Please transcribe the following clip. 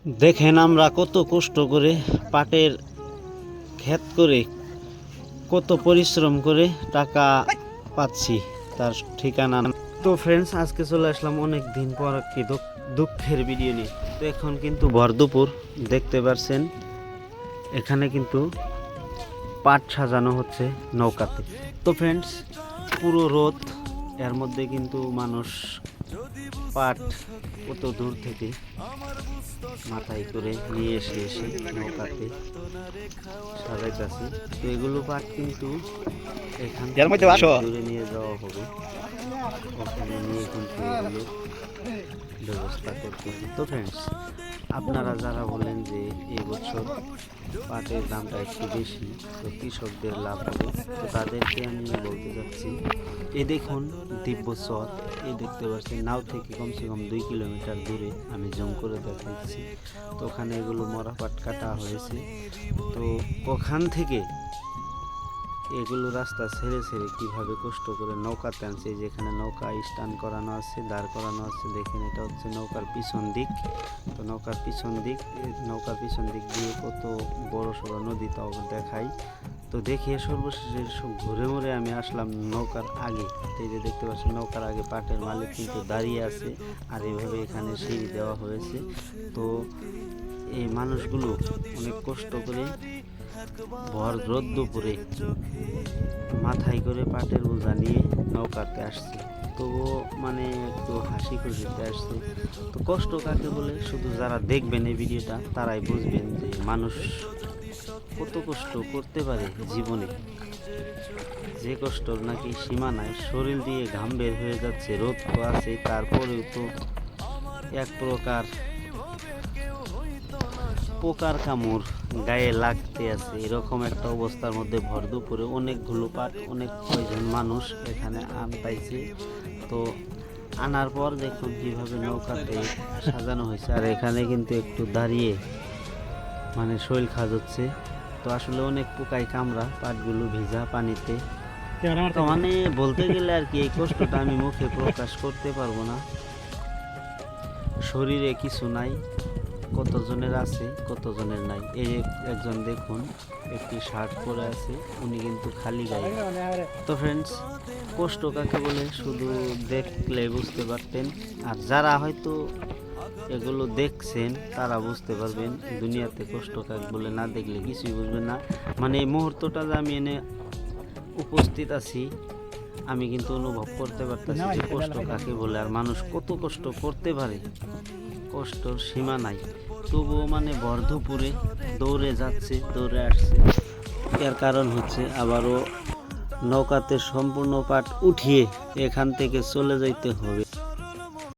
দেখেন আমরা কত কষ্ট করে পাটের ক্ষেত করে কত পরিশ্রম করে টাকা পাচ্ছি তার ঠিকানা না। তো ফ্রেন্ডস, আজকে চলে আসলাম অনেক দিন পর একটি দুঃখের ভিডিও নিয়ে। তো এখন কিন্তু ভর দুপুর, দেখতে পাচ্ছেন এখানে কিন্তু পাট সাজানো হচ্ছে নৌকাতে। তো ফ্রেন্ডস, পুরো রোদ, এর মধ্যে কিন্তু মানুষ পাট কত দূর থেকে মাথায় করে নিয়ে এসে নৌকাতে সাজাইতেছে। তো এগুলো পাট কিন্তু এখান থেকে দূরে নিয়ে যাওয়া হবে, ওখানে নিয়ে কিন্তু এগুলো ব্যবস্থা করতেছি। তো ফ্রেন্ডস, আপনারা যারা বলেন যে এই বছর পাটের দামটা একটু বেশি, তো কৃষকদের লাভ হবে, তো তাদেরকে আমি বলতে চাচ্ছি, এই দেখুন দিব্যচর, এই দেখতে পাচ্ছেন নাও থেকে কমসে কম 2 কিলোমিটার দূরে, আমি জুম করে দেখাচ্ছি। তো ওখানে এগুলো মরা পাট কাটা হয়েছে। তো ওখান থেকে এগুলো রাস্তা ছেড়ে ছেড়ে কিভাবে কষ্ট করে নৌকাতে আনছে, যেখানে নৌকা স্ট্যান্ড করানো আছে, দাঁড় করানো আছে। দেখেন, এটা হচ্ছে নৌকার পিছন দিক। তো নৌকার পিছন দিক দিয়ে কত বড় সড়ো নদী তাও দেখাই। তো দেখিয়ে সর্বশেষে ঘুরে ঘুরে আমি আসলাম নৌকার আগে। এই যে দেখতে পাচ্ছেন নৌকার আগে পাটের মালিক কিন্তু দাঁড়িয়ে আছে, আর এইভাবে এখানে সিঁড়ি দেওয়া হয়েছে। তো এই মানুষগুলো অনেক কষ্ট করে ভর রোদ দুপুরে মাথায় করে পাটের বোঝা নিয়ে নৌকাতে আসছে। তবুও মানে একটু হাসি খুশিতে আসছে। তো কষ্ট কাকে বলে শুধু যারা দেখবেন এই ভিডিওটা তারাই বুঝবেন যে মানুষ কত কষ্ট করতে পারে জীবনে, যে কষ্টর নাকি সীমা নাই। শরীর দিয়ে ঘাম বের হয়ে যাচ্ছে, রোদ তো আছে, তারপরেও তো এক প্রকার পোকার কামড় গায়ে লাগতে আছে। এরকম একটা অবস্থার মধ্যে ভর দুপুরে অনেকগুলো পাট, অনেক কয়জন মানুষ এখানে আনতাইছে। তো আনার পর দেখুন কিভাবে নৌকাতে সাজানো হয়েছে, আর এখানে কিন্তু একটু দাঁড়িয়ে মানে শৈল খাওয়াচ্ছে। তো আসলে অনেক পোকায় কামড়া পাটগুলো ভিজা পানিতে। তো মানে বলতে গেলে আর কি, এই কষ্টটা আমি মুখে প্রকাশ করতে পারবো না। শরীরে কিছু নাই, কতজনের আছে কতজনের নাই। এই একজন দেখুন একটি শার্ট পরে আছে, উনি কিন্তু খালি গায়ে। তো ফ্রেন্ডস, কষ্ট কাকে বলে শুধু দেখলে বুঝতে পারতেন, আর যারা হয়তো এগুলো দেখছেন তারা বুঝতে পারবেন। দুনিয়াতে কষ্ট কাকে বলে না দেখলে কিছুই বুঝবেন না। মানে এই মুহূর্তটা যে আমি এনে উপস্থিত আছি, আমি কিন্তু অনুভব করতে পারতেছি যে কষ্ট কাকে বলে, আর মানুষ কত কষ্ট করতে পারে, কষ্টর সীমা নাই। তবুও মানে ভর দুপুরে দৌড়ে যাচ্ছে, দৌড়ে আসছে। এর কারণ হচ্ছে আবারও নৌকাতে সম্পূর্ণ পাট উঠিয়ে এখান থেকে চলে যাইতে হবে।